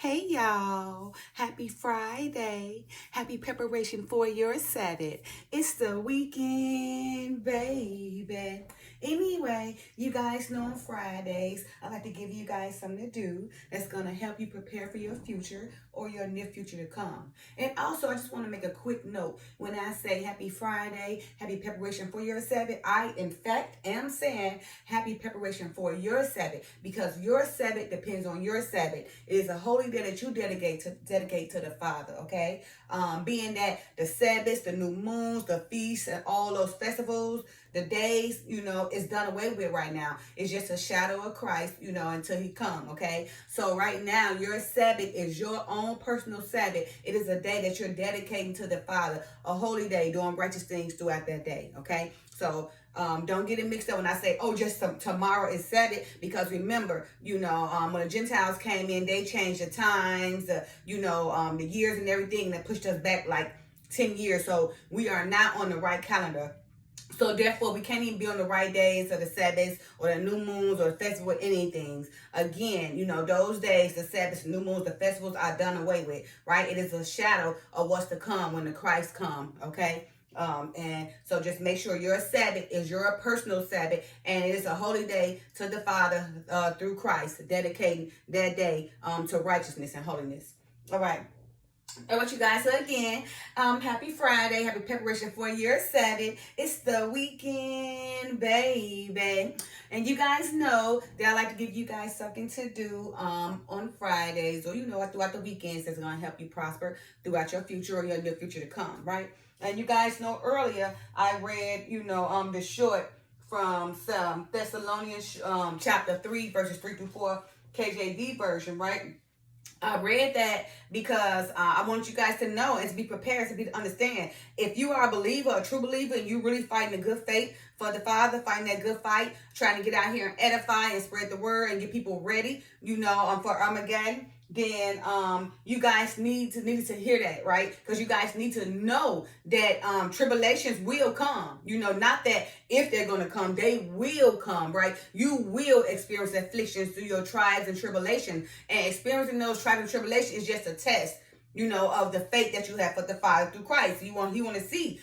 Hey y'all, happy Friday. Happy preparation for your Sabbath. It's the weekend, baby. Anyway, you guys know on Fridays, I like to give you guys something to do that's going to help you prepare for your future or your near future to come. And also, I just want to make a quick note. When I say happy Friday, happy preparation for your Sabbath, I, in fact, am saying happy preparation for your Sabbath because your Sabbath depends on your Sabbath. It is a holy day that you dedicate to the Father, okay? Being that the Sabbaths, the new moons, the feasts, and all those festivals, the days, is done away with right now. It's just a shadow of Christ, until he come, okay? So right now, your Sabbath is your own personal Sabbath. It is a day that you're dedicating to the Father, a holy day, doing righteous things throughout that day, okay? So don't get it mixed up when I say, oh, just tomorrow is Sabbath, because remember, when the Gentiles came in, they changed the times, the years and everything that pushed us back like 10 years. So we are not on the right calendar. So therefore, we can't even be on the right days of the Sabbaths or the new moons or the festival or anything. Again, those days, the Sabbaths, the new moons, the festivals are done away with, right? It is a shadow of what's to come when the Christ come, okay? And so just make sure your Sabbath is your personal Sabbath, and it is a holy day to the Father through Christ, dedicating that day to righteousness and holiness. All right. I want you guys to again, happy Friday, happy preparation for your Sabbath. It's the weekend, baby. And you guys know that I like to give you guys something to do on Fridays or, throughout the weekends that's going to help you prosper throughout your future or your near future to come, right? And you guys know earlier I read, the short from Thessalonians chapter 3, verses 3 through 4, KJV version, right? I read that because I want you guys to know and to be prepared, to understand. If you are a believer, a true believer, and you really fighting a good faith for the Father, fighting that good fight, trying to get out here and edify and spread the word and get people ready, for Armageddon, then you guys need to hear that, right? Because you guys need to know that tribulations will come. Not that if they're going to come, they will come, right? You will experience afflictions through your trials and tribulations, and experiencing those trials and tribulations is just a test, of the faith that you have for the Father through Christ. He want to see,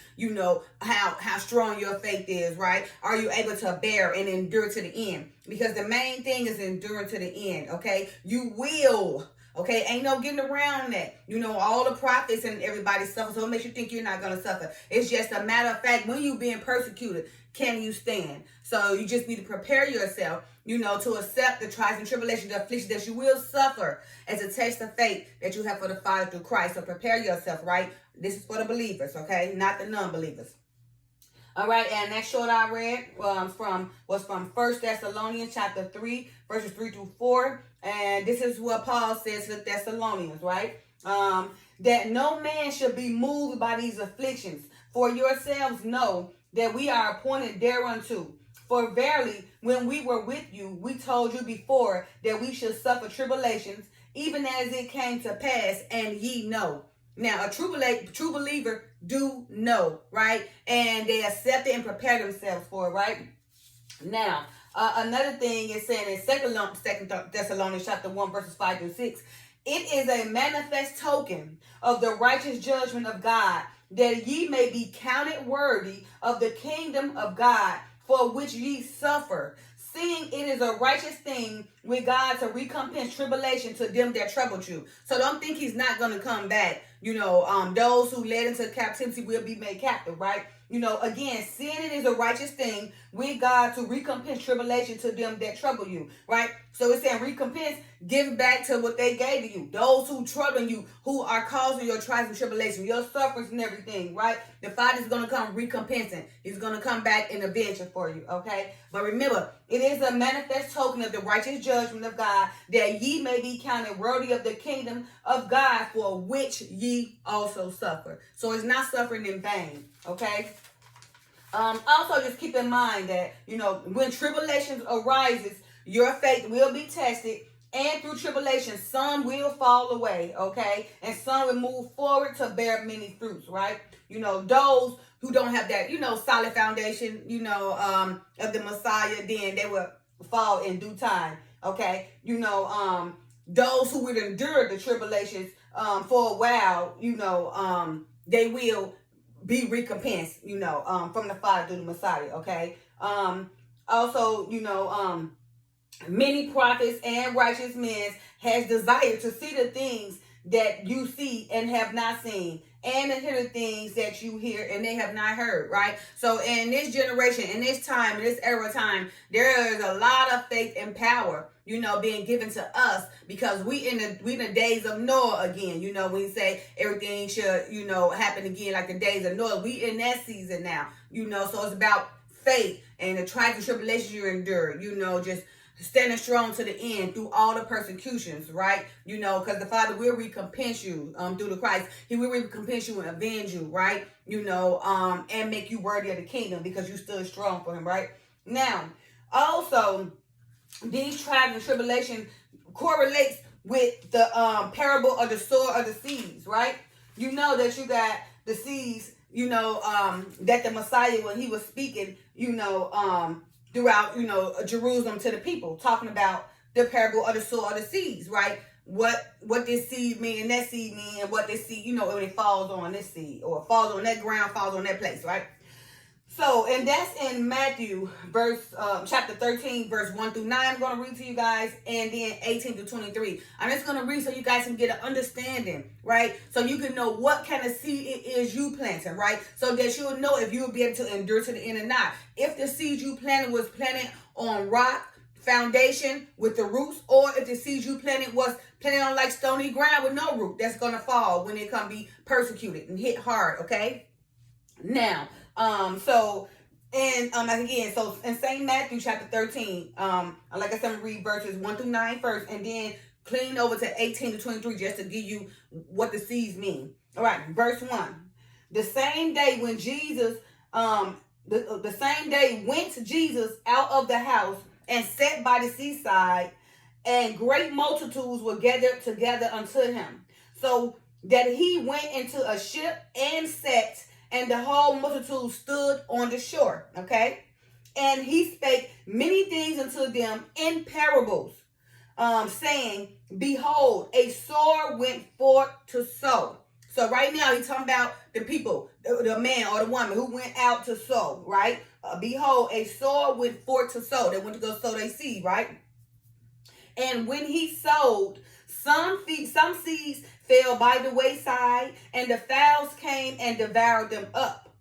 how strong your faith is, right? Are you able to bear and endure to the end? Because the main thing is enduring to the end, okay? You will. Okay, ain't no getting around that. All the prophets and everybody suffer, so it makes you think you're not going to suffer. It's just a matter of fact, when you're being persecuted, can you stand? So you just need to prepare yourself, to accept the trials and tribulations, the afflictions that you will suffer as a test of faith that you have for the Father through Christ. So prepare yourself, right? This is for the believers, okay? Not the non-believers. All right, and that short I read was from 1 Thessalonians chapter 3, verses 3 through 4. And this is what Paul says to the Thessalonians, right? That no man should be moved by these afflictions. For yourselves know that we are appointed thereunto. For verily, when we were with you, we told you before that we should suffer tribulations, even as it came to pass, and ye know. Now, a true believer do know, right? And they accept it and prepare themselves for it, right? Now, another thing is saying in Second Thessalonians chapter 1, verses 5 through 6, it is a manifest token of the righteous judgment of God, that ye may be counted worthy of the kingdom of God, for which ye suffer, seeing it is a righteous thing with God to recompense tribulation to them that troubled you. So don't think he's not going to come back. Those who led into captivity will be made captive, right? Again, seeing it is a righteous thing with God to recompense tribulation to them that trouble you, right? So it's saying recompense, give back to what they gave to you. Those who trouble you, who are causing your trials and tribulation, your sufferings and everything, right? The Father's going to come recompensing. He's going to come back and avenge it for you, okay? But remember, it is a manifest token of the righteous judgment of God, that ye may be counted worthy of the kingdom of God, for which ye also suffer. So it's not suffering in vain, okay? Also, just keep in mind that, when tribulations arises, your faith will be tested, and through tribulation, some will fall away, okay? And some will move forward to bear many fruits, right? Those who don't have that, solid foundation, of the Messiah, then they will fall in due time, okay? those who would endure the tribulations for a while, they will be recompensed, from the Father through the Messiah, okay? Also, many prophets and righteous men has desired to see the things that you see and have not seen, and to hear the things that you hear and they have not heard, right? So in this generation, in this time, in this era of time, there is a lot of faith and power, being given to us, because we in the days of Noah again. When you say everything should, happen again like the days of Noah, we in that season now, so it's about faith and the trials and tribulations you endure, just standing strong to the end through all the persecutions, right? Because the Father will recompense you through the Christ. He will recompense you and avenge you, right? And make you worthy of the kingdom because you stood strong for him, right? Now, also, these trials and tribulations correlates with the parable of the sower of the seeds, right? That you got the seeds, that the Messiah, when he was speaking, throughout, Jerusalem to the people, talking about the parable of the sower of the seeds, right? What this seed mean and that seed mean, and what this seed, when it falls on this seed, or falls on that ground, falls on that place, right? So, and that's in Matthew, chapter 13, verse 1 through 9. I'm going to read to you guys, and then 18 to 23. I'm just going to read so you guys can get an understanding, right? So you can know what kind of seed it is you planting, right? So that you'll know if you'll be able to endure to the end or not. If the seed you planted was planted on rock, foundation with the roots, or if the seed you planted was planted on like stony ground with no root, that's going to fall when it come be persecuted and hit hard, okay? Now, so in St. Matthew chapter 13, like I said, I'm gonna read verses 1 through 9 first, and then clean over to 18 to 23 just to give you what the seeds mean. All right, verse 1. The same day when Jesus, the same day went Jesus out of the house and sat by the seaside, and great multitudes were gathered together unto him, so that he went into a ship and sat, and the whole multitude stood on the shore, okay? And he spake many things unto them in parables, saying, behold, a sower went forth to sow. So right now he's talking about the people, the man or the woman who went out to sow, right? Behold, a sower went forth to sow. They went to go sow their seed, right? And when he sowed, some seeds fell by the wayside, and the fowls came and devoured them up.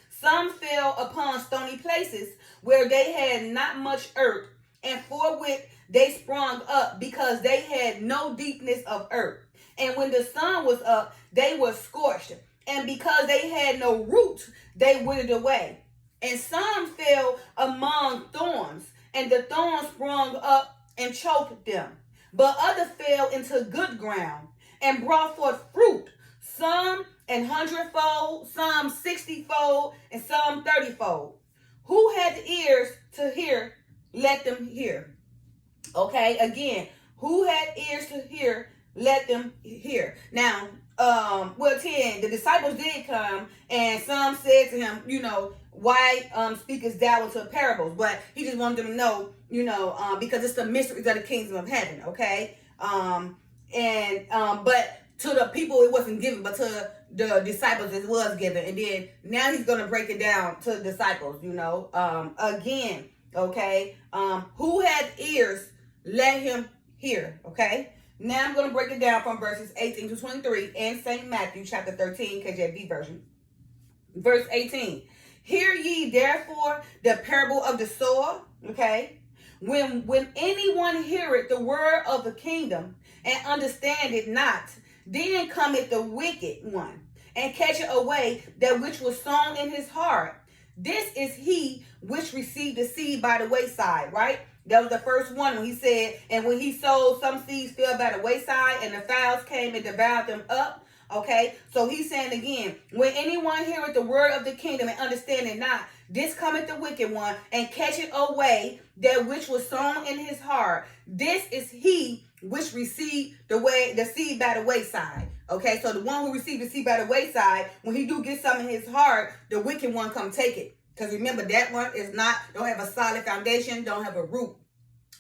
Some fell upon stony places where they had not much earth, and forthwith they sprung up, because they had no deepness of earth. And when the sun was up, they were scorched, and because they had no root, they withered away. And some fell among thorns, and the thorns sprung up and choked them. But others fell into good ground and brought forth fruit, some an 100-fold, some 60-fold, and some 30-fold. Who had ears to hear, let them hear. Okay, again, who had ears to hear, let them hear. Now, 10, the disciples did come, and some said to him, why speakest thou into parables? But he just wanted them to know, because it's the mysteries of the kingdom of heaven, okay? But to the people it wasn't given, but to the disciples it was given. And then now he's going to break it down to the disciples, again, okay? Who had ears, let him hear, okay? Now I'm going to break it down from verses 18 to 23 in St. Matthew chapter 13, KJV version. Verse 18. Hear ye therefore the parable of the sower, okay? When anyone heareth the word of the kingdom and understand it not, then cometh the wicked one and catcheth away that which was sown in his heart. This is he which received the seed by the wayside, right? That was the first one when he said, and when he sowed, some seeds fell by the wayside, and the fowls came and devoured them up. Okay, so he's saying again, when anyone heareth the word of the kingdom and understand it not, this cometh the wicked one and catcheth away that which was sown in his heart. This is he which received the seed by the wayside. Okay, so the one who received the seed by the wayside, when he do get some in his heart, the wicked one come take it. Because remember, that one don't have a solid foundation, don't have a root.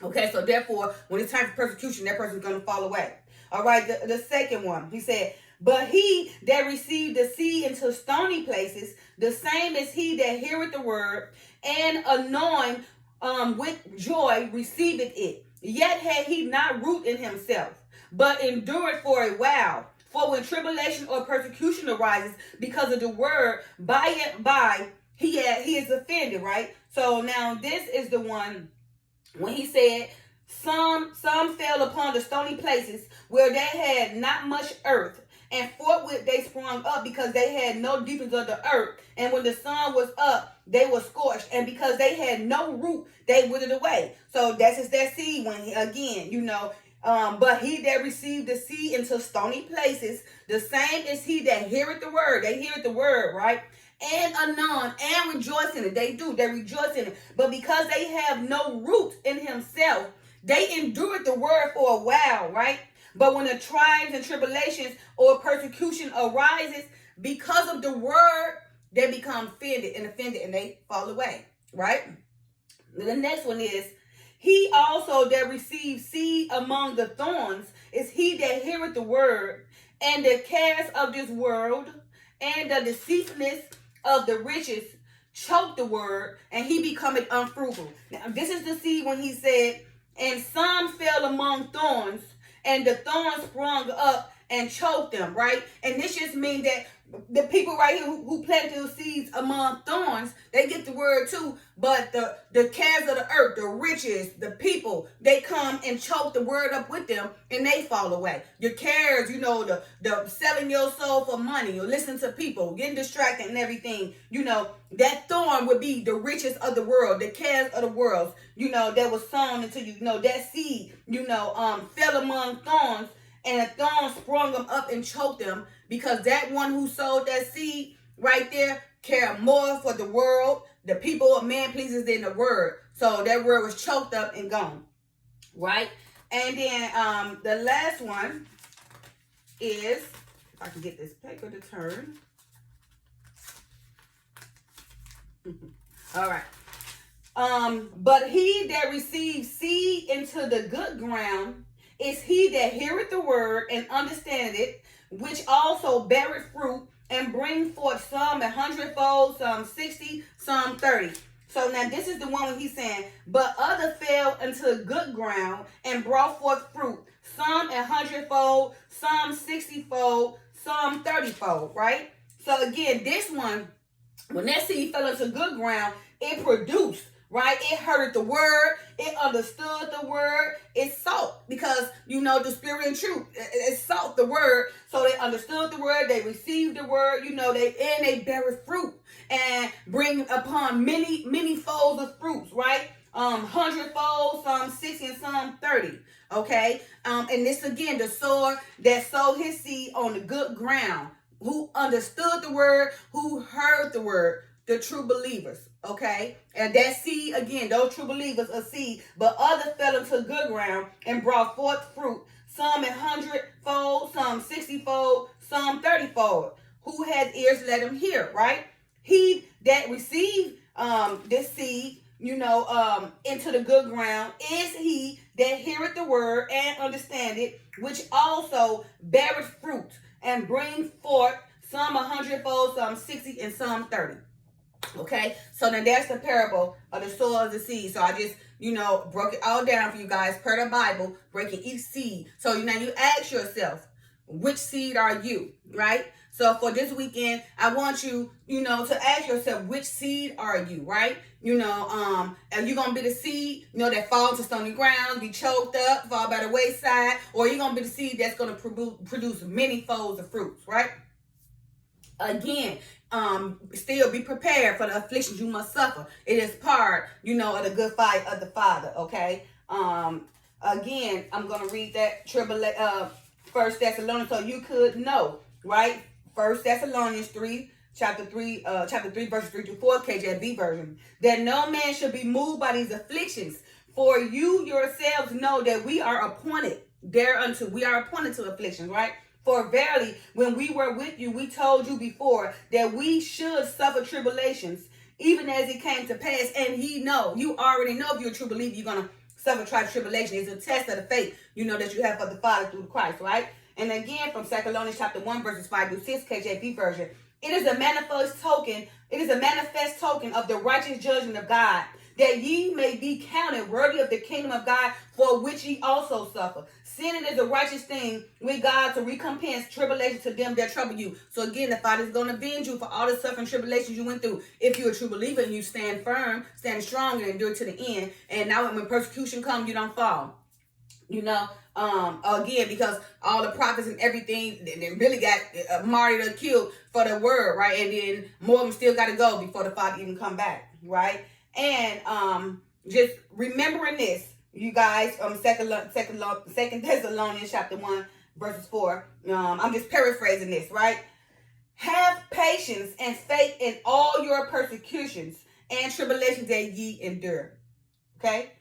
Okay, so therefore, when it's time for persecution, that person's going to fall away. All right, the second one, he said, but he that received the seed into stony places, the same as he that heareth the word, and anoint with joy receiveth it. Yet had he not root in himself, but endured for a while. For when tribulation or persecution arises because of the word, by and by he is offended, right? So now this is the one when he said, some fell upon the stony places where they had not much earth, and forthwith they sprung up because they had no deepness of the earth. And when the sun was up, they were scorched, and because they had no root, they withered away. So that's just that seed when, again, but he that received the seed into stony places, the same is he that heareth the word. They hear the word, right? And anon, and rejoice in it. They rejoice in it. But because they have no root in himself, they endured the word for a while, right? But when the trials and tribulations or persecution arises because of the word, they become offended and they fall away, right? The next one is, he also that receives seed among the thorns is he that heareth the word, and the cares of this world and the deceitfulness of the riches choke the word, and he becometh unfruitful. Now, this is the seed when he said, and some fell among thorns, and the thorns sprung up and choked them, right? And this just means that the people right here who plant those seeds among thorns, they get the word too, but the cares of the earth, the riches, the people, they come and choke the word up with them, and they fall away. Your cares, the selling your soul for money, or listening to people, getting distracted and everything, that thorn would be the riches of the world, the cares of the world, that was sown into you, that seed, fell among thorns, and a thorn sprung them up and choked them, because that one who sowed that seed right there cared more for the world, the people of man pleases than the word. So that word was choked up and gone, right? And then the last one is, if I can get this paper to turn. All right. But he that receives seed into the good ground is he that heareth the word and understandeth it, which also beareth fruit and bring forth some 100-fold, some 60, some 30. So now this is the one when he's saying, but other fell into good ground and brought forth fruit, some 100-fold, some 60-fold, some 30-fold, right? So again, this one, when that seed fell into good ground, it produced, right? It heard the word. It understood the word. It sought, because, the spirit and truth. It sought the word. So they understood the word. They received the word. They bear fruit and bring upon many folds of fruits, right? 100-fold, some 60, and some 30. Okay. And this again, the sower that sowed his seed on the good ground, who understood the word, who heard the word, the true believers, okay? And that seed, again, those true believers, a seed, but others fell into good ground and brought forth fruit, some 100-fold, some 60-fold, some 30-fold. Who has ears, let him hear, right? He that received this seed, into the good ground is he that heareth the word and understand it, which also beareth fruit and bring forth some 100-fold, some 60, and some 30. Okay, so now that's the parable of the sower of the seed. So I just, broke it all down for you guys per the Bible, breaking each seed. So now you ask yourself, which seed are you, right? So for this weekend, I want you, to ask yourself, which seed are you, right? Are you going to be the seed, that falls to stony ground, be choked up, fall by the wayside, or are you going to be the seed that's going to produce many folds of fruits, right? Again, still be prepared for the afflictions you must suffer. It is part, of the good fight of the Father, okay? Again, I'm going to read that First Thessalonians so you could know, right? First Thessalonians 3, chapter 3, verses 3 to 4, KJV version. That no man should be moved by these afflictions, for you yourselves know that we are appointed thereunto. We are appointed to afflictions, right? For verily, when we were with you, we told you before that we should suffer tribulations, even as it came to pass. And you already know if you're a true believer, you're going to suffer trial tribulation. It's a test of the faith, that you have for the Father through Christ, right? And again, from 2 Thessalonians chapter 1, verses 5 through 6, KJV version. It is a manifest token of the righteous judgment of God, that ye may be counted worthy of the kingdom of God, for which ye also suffer. Sinning is a righteous thing with God to recompense tribulation to them that trouble you. So again, the Father is going to avenge you for all the suffering tribulations you went through. If you're a true believer and you stand firm, stand strong, and endure to the end. And now when persecution comes, you don't fall. Again, because all the prophets and everything, they really got martyred or killed for the word, right? And then more of them still got to go before the Father even come back, right? And just remembering this, you guys, Second Thessalonians chapter 1, verses 4. I'm just paraphrasing this, right? Have patience and faith in all your persecutions and tribulations that ye endure. Okay?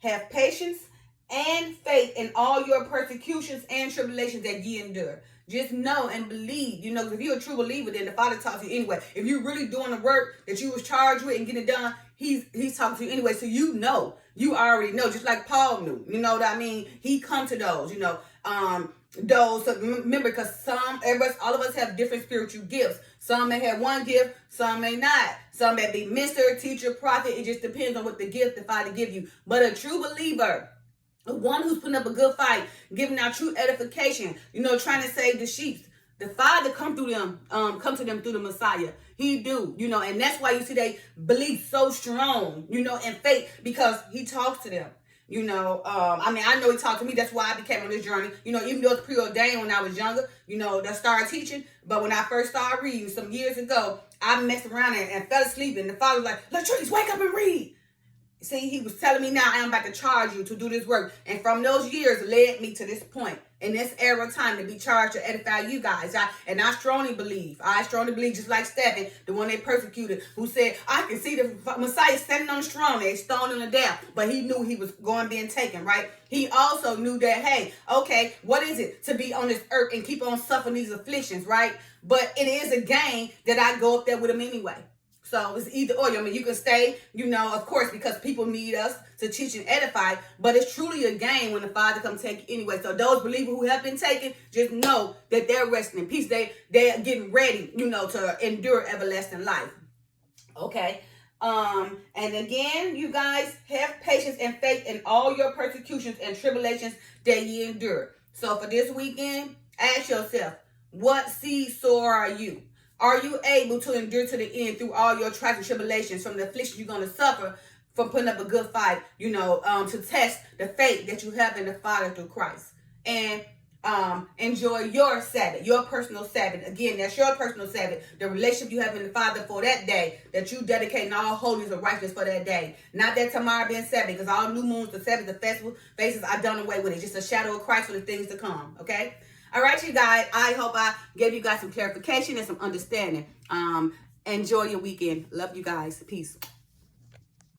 Have patience and faith in all your persecutions and tribulations that ye endure. Just know and believe, if you're a true believer, then the Father talks to you anyway. If you're really doing the work that you was charged with and getting it done, he's talking to you anyway. So you already know, just like Paul knew, you know what I mean? He come to those, those, so remember, because all of us have different spiritual gifts. Some may have one gift, some may not. Some may be minister, teacher, prophet. It just depends on what the gift the Father give you. But a true believer, the one who's putting up a good fight, giving out true edification, trying to save the sheep. The Father come to them through the Messiah. He do, and that's why you see they believe so strong, in faith, because he talks to them. I know he talked to me. That's why I became on this journey. Even though it's preordained when I was younger, that started teaching. But when I first started reading some years ago, I messed around and fell asleep. And the Father was like, Latrice, wake up and read. See, he was telling me now, I'm about to charge you to do this work. And from those years led me to this point, in this era of time, to be charged to edify you guys. I strongly believe, just like Stephen, the one they persecuted, who said, I can see the Messiah standing on the throne. They stoned him to death. But he knew he was being taken, right? He also knew that, hey, okay, what is it to be on this earth and keep on suffering these afflictions, right? But it is a gain that I go up there with him anyway. So it's either or. You can stay, of course, because people need us to teach and edify. But it's truly a gain when the Father comes take you anyway. So those believers who have been taken, just know that they're resting in peace. They're getting ready, to endure everlasting life. Okay. And again, you guys, have patience and faith in all your persecutions and tribulations that ye endure. So for this weekend, ask yourself, what seed sower are you? Are you able to endure to the end through all your trials and tribulations, from the afflictions you're going to suffer from putting up a good fight, to test the faith that you have in the Father through Christ? And enjoy your Sabbath, your personal Sabbath. Again, that's your personal Sabbath, the relationship you have in the Father for that day, that you dedicate all holiness of righteousness for that day. Not that tomorrow being Sabbath, because all new moons, the Sabbath, the festival, faces are done away with. It's just a shadow of Christ for the things to come, okay? All right, you guys, I hope I gave you guys some clarification and some understanding. Enjoy your weekend. Love you guys. Peace.